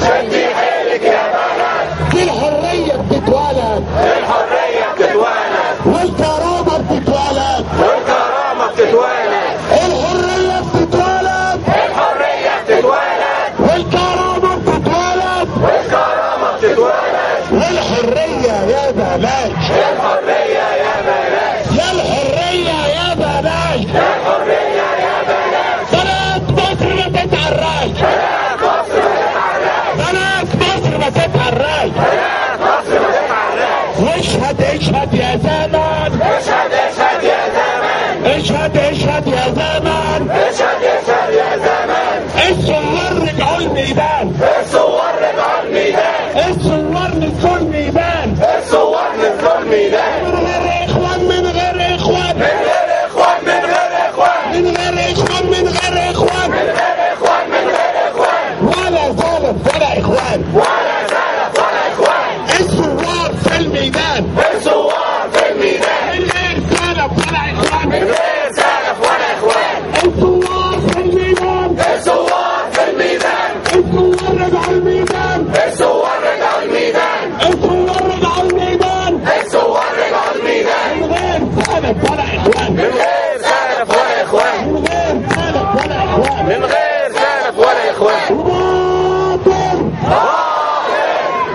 شدي حيلك يا بلد، دي الحرية بتتولد، الحرية بتتولد، والكرامة بتتولد، والكرامة بتتولد، الحرية بتتولد، الحرية بتتولد، والكرامة بتتولد، والكرامة بتتولد، والحرية يا بلاش، الحرية يا بلاش، يا الحرية يا بلاش، الحرية يا بلاش، بنات مصر ما تتعراش، بنات مصر ما تتعراش، بنات مصر ما تتعراش، بنات مصر ما تتعراش، واشهد اشهد يا زمان، اشهد اشهد يا زمان، اشهد اشهد يا زمان، اشهد اشهد يا زمان، الثوار رجعوا الميدان، الثوار رجعوا الميدان، الثوار نزلوا الميدان، الثوار نزلوا الميدان، من غير اخوان، من غير اخوان، من غير اخوان، من غير اخوان، من غير اخوان، من غير اخوان، من غير اخوان، من غير اخوان، ولا زالت ولا اخوان، ولا زالت ولا اخوان، الثوار في الميدان، الثوار في الميدان، من غير سلف ولا اخوان، من غير سلف ولا اخوان، الثوار في الميدان، الثوار في الميدان، الثوار رجعوا الميدان، الثوار رجعوا الميدان، الثوار رجعوا الميدان، الثوار رجعوا الميدان، من غير سلف ولا اخوان، من غير سلف ولا اخوان، من غير سلف ولا اخوان، من غير سلف ولا اخوان،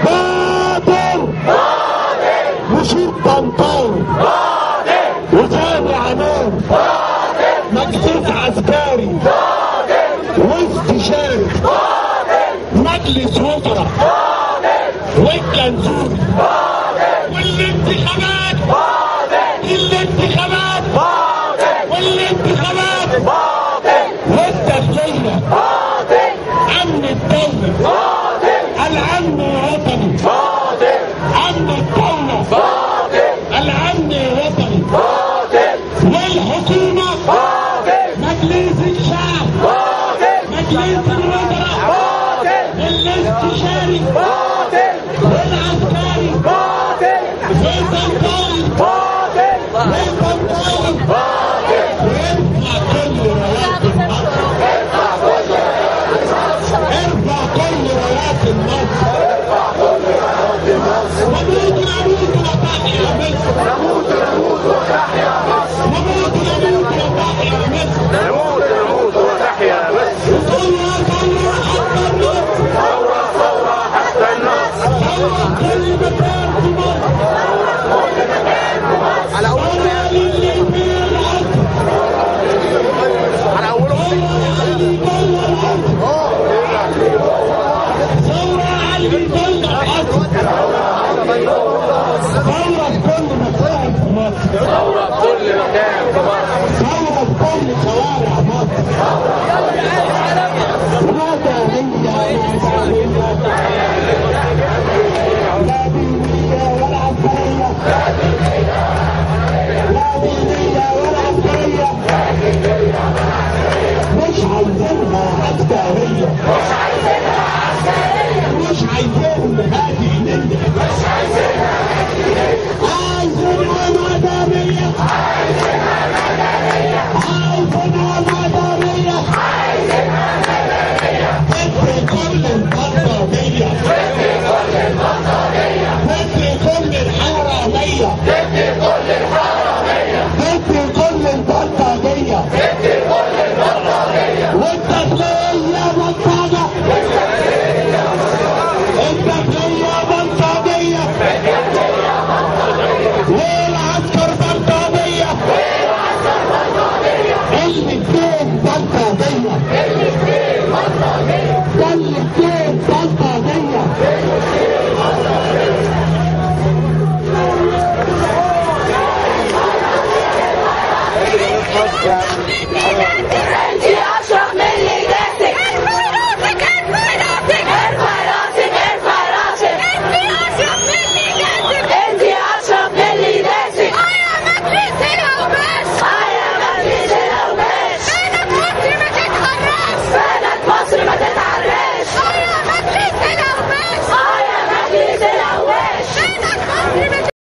باطل مشير طنطاوي وسامي عنان مجلس عسكري واستشاري مجلس وزراء والجنزوري والانتخابات والانتخابات والانتخابات والداخلية أمن الدولة الأمن الوطني أمن الدولة الأمن الوطني والحكومة مجلس الشعب مجلس الوزراء الاستشاري والعسكري والطنطاوي ويرفع كل رايات النصر، ارفع كل رايات النصر، نموت نموت وتحيا مصر، نموت نموت وتحيا مصر، نموت نموت وتحيا مصر، نموت نموت وتحيا مصر، ثورة ثورة حتى النصر، ثورة ثورة حتى النصر، ثورة كل مكان في مصر، على ثورة للي يبيع العصر، على أولهم ثورة اللي يطلع العصر، ثورة على اللي يطلع العصر، ثورة في كل مكان في مصر، ثورة في كل مكان في مصر، ثورة في كل شوارع مصر، وطنية لا دينية ولا عسكرية، لا دينية ولا عسكرية، مش عايزينها عسكرية، مش عايزين هادي نية، عايزينها مدنية، عايزينها مدنية، ضد كل البلطجية، ضد كل الحرامية، ضد كل البلطجية، والداخلية بلطجة، الداخلية بلطجية، والعسكر بلطجية، الاتنين بلطجية، الاتنين بلطجية.